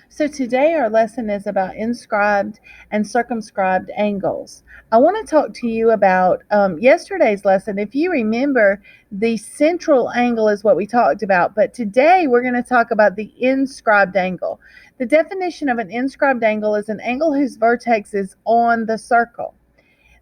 So today our lesson is about inscribed and circumscribed angles. I want to talk to you about yesterday's lesson. If you remember, the central angle is what we talked about, but today we're going to talk about the inscribed angle. The definition of an inscribed angle is an angle whose vertex is on the circle.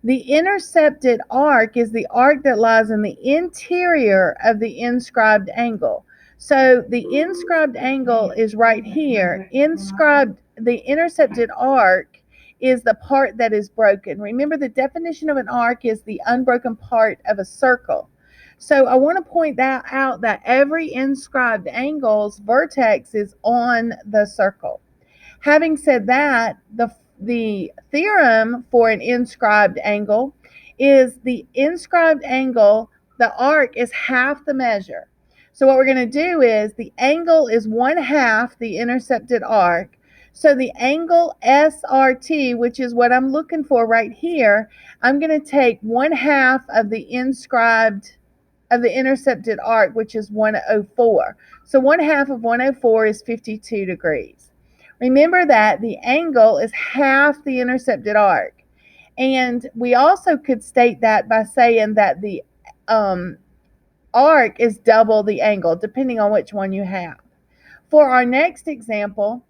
The intercepted arc is the arc that lies in the interior of the inscribed angle. So the inscribed angle is right here. The intercepted arc is the part that is broken. Remember, the definition of an arc is the unbroken part of a circle. So I want to point that out, that every inscribed angle's vertex is on the circle. Having said that, the theorem for an inscribed angle is the inscribed angle, the arc is half the measure. So what we're going to do is the angle is 1/2 the intercepted arc. So the angle SRT, which is what I'm looking for right here, I'm going to take 1/2 of the intercepted arc, which is 104. So 1/2 of 104 is 52 degrees. Remember that the angle is half the intercepted arc. And we also could state that by saying that the arc is double the angle, depending on which one you have. For our next example,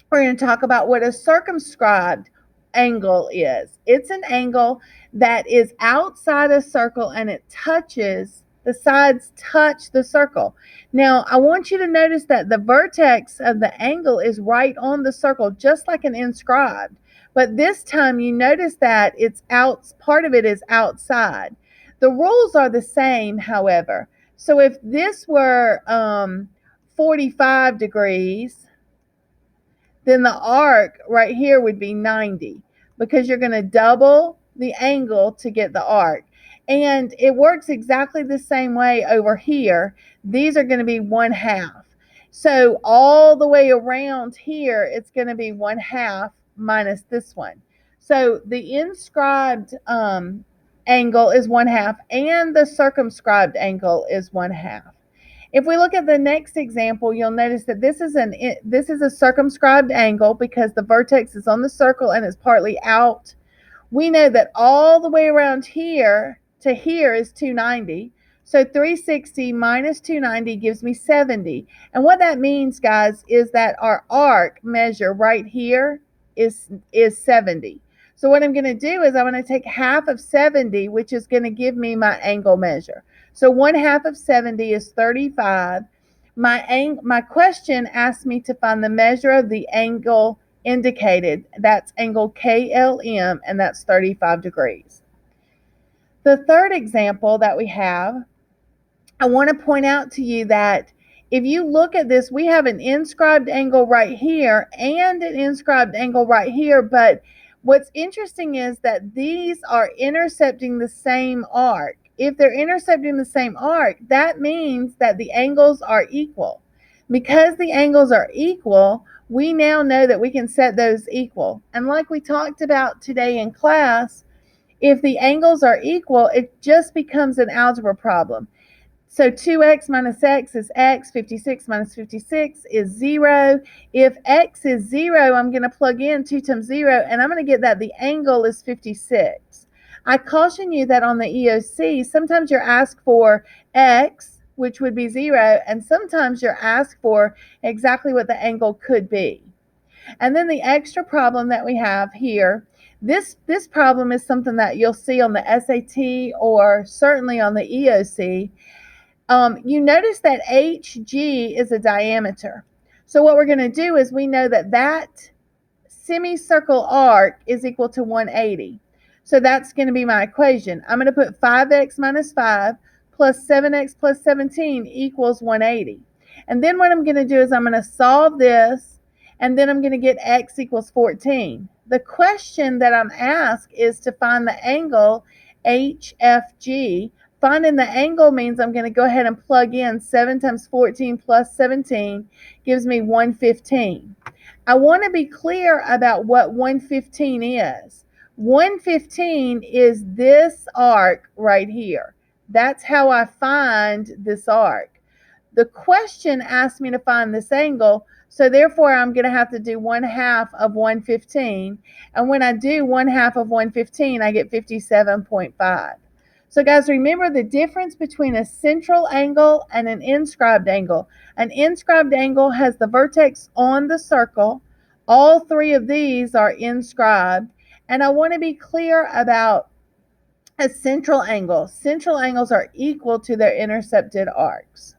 we're going to talk about what a circumscribed angle is. It's an angle that is outside a circle and the sides touch the circle. Now, I want you to notice that the vertex of the angle is right on the circle, just like an inscribed. But this time you notice that part of it is outside. The rules are the same, however. So if this were 45 degrees, then the arc right here would be 90, because you're going to double the angle to get the arc. And it works exactly the same way over here. These are going to be 1/2. So all the way around here, it's going to be 1/2 minus this one. So the inscribed angle is 1/2 and the circumscribed angle is 1/2. If we look at the next example, you'll notice that this is a circumscribed angle because the vertex is on the circle and it's partly out. We know that all the way around here to here is 290. So 360 minus 290 gives me 70. And what that means, guys, is that our arc measure right here is 70. So what I'm going to do is I'm going to take half of 70, which is going to give me my angle measure. So 1/2 of 70 is 35. My question asked me to find the measure of the angle indicated. That's angle KLM, and that's 35 degrees. The third example that we have, I want to point out to you that if you look at this, we have an inscribed angle right here and an inscribed angle right here, but what's interesting is that these are intercepting the same arc. If they're intercepting the same arc, that means that the angles are equal. Because the angles are equal, we now know that we can set those equal. And like we talked about today in class, if the angles are equal, it just becomes an algebra problem. So 2x minus x is x, 56 minus 56 is 0. If x is 0, I'm going to plug in 2 times 0, and I'm going to get that the angle is 56. I caution you that on the EOC, sometimes you're asked for x, which would be 0, and sometimes you're asked for exactly what the angle could be. And then the extra problem that we have here, this problem is something that you'll see on the SAT or certainly on the EOC. You notice that HG is a diameter. So what we're going to do is we know that semicircle arc is equal to 180. So that's going to be my equation. I'm going to put 5x minus 5 plus 7x plus 17 equals 180. And then what I'm going to do is I'm going to solve this, and then I'm going to get x equals 14. The question that I'm asked is to find the angle HFG. Finding the angle means I'm going to go ahead and plug in 7 times 14 plus 17 gives me 115. I want to be clear about what 115 is. 115 is this arc right here. That's how I find this arc. The question asked me to find this angle, so therefore I'm going to have to do 1/2 of 115. And when I do 1/2 of 115, I get 57.5. So guys, remember the difference between a central angle and an inscribed angle. An inscribed angle has the vertex on the circle. All three of these are inscribed. And I want to be clear about a central angle. Central angles are equal to their intercepted arcs.